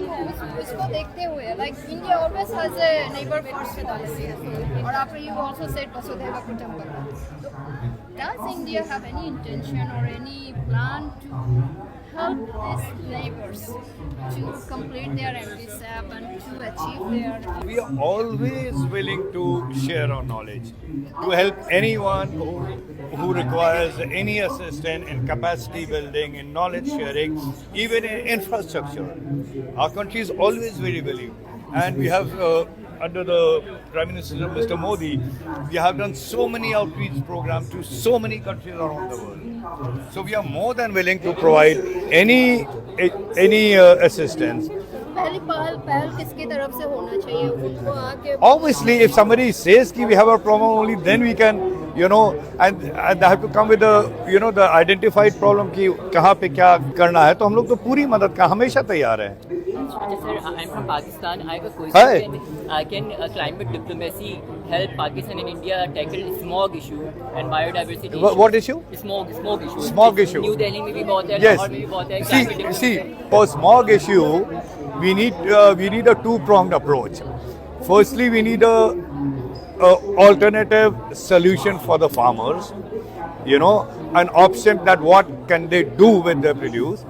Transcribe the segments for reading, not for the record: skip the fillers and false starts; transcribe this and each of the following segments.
इसको देखते हुए, like India always has a neighbor first policy, or after you also said Vasudhaiva Kutumbakam. So, does India have any intention or any plan to help these neighbors to complete their MD7 and to achieve their? We are always willing to share our knowledge, to help anyone who requires any assistance in capacity building, in knowledge sharing, even in infrastructure. Our country is always very willing, and we have under the Prime Minister Mr. Modi, we have done so many outreach programs to so many countries around the world. So we are more than willing to provide any assistance. पहल किसकी तरफ से होना चाहिए उनको आके? Obviously, if somebody says that we have a problem, only then we can, and they have to come with the identified problem कि कहाँ पे क्या करना है, तो हम लोग तो पूरी मदद का हमेशा तैयार हैं. Sir, I'm from Pakistan. I have a question. Can climate diplomacy help Pakistan and India tackle smog issue and biodiversity issue? What issue? Smog issue. Smog issue. New Delhi में भी बहुत है, Yes. Lahore में भी बहुत है. See, for smog issue, we need a two-pronged approach. Firstly, we need a alternative solution for the farmers. An option that what can they do with their produce.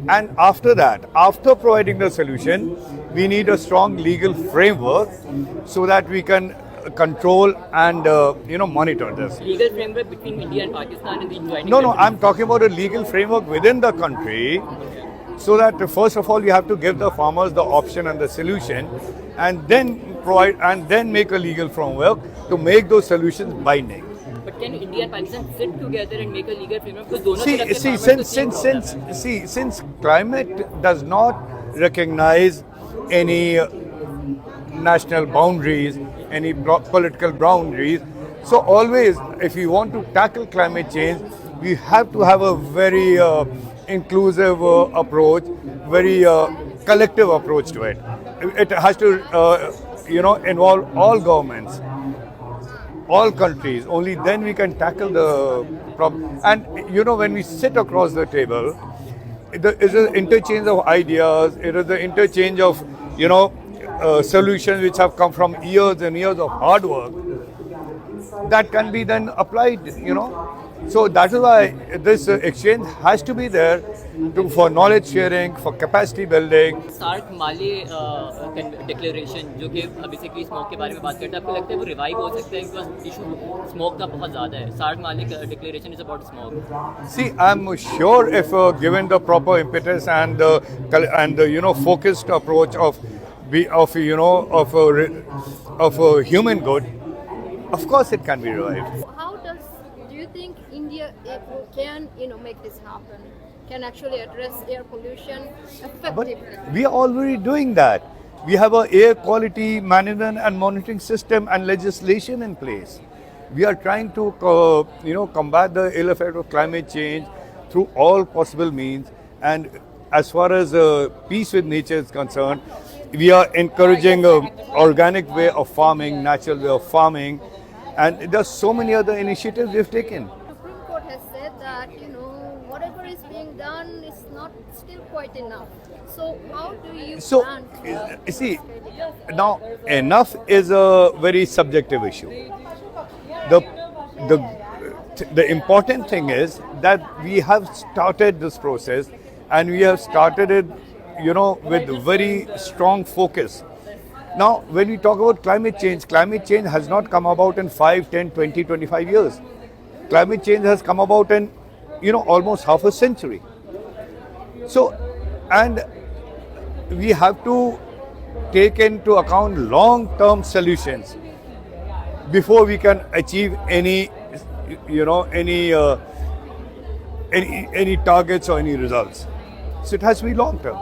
And after that, after providing the solution, we need a strong legal framework so that we can control and monitor this. Legal framework between India and Pakistan and the joining. No, I'm talking about a legal framework within the country, so that first of all you have to give the farmers the option and the solution, and then provide and then make a legal framework to make those solutions binding. But can India and Pakistan sit together and make a legal framework? Because दोनों since climate does not recognize any national boundaries, any political boundaries, so always if we want to tackle climate change, we have to have a very inclusive approach, very collective approach to it. It has to involve all governments, all countries. Only then we can tackle the problem. And when we sit across the table, it is an interchange of ideas. It is an interchange of solutions which have come from years and years of hard work that can be then applied. So that is why this exchange has to be there for knowledge sharing, for capacity building. SAARC Male declaration जो कि basically smoke के बारे में बात करता है, आपको लगता है वो रिवाइव हो सकता है क्योंकि इशू स्मोक का बहुत ज़्यादा है? SAARC Male declaration is about smoke. See, I'm sure if given the proper impetus and focused approach of human good, of course it can be revived. Do you think India can make this happen? Can actually address air pollution effectively? But we are already doing that. We have an air quality management and monitoring system and legislation in place. We are trying to combat the ill effect of climate change through all possible means. And as far as peace with nature is concerned, we are encouraging an organic way of farming, natural way of farming. And there are so many other initiatives we've taken. The Supreme Court has said that, whatever is being done is not still quite enough. So how do you plan to... See, now enough is a very subjective issue. The important thing is that we have started this process, and we have started it, with very strong focus. Now, when we talk about climate change has not come about in 5, 10, 20, 25 years. Climate change has come about in, almost half a century. So, and we have to take into account long-term solutions before we can achieve any targets or any results. So it has to be long-term.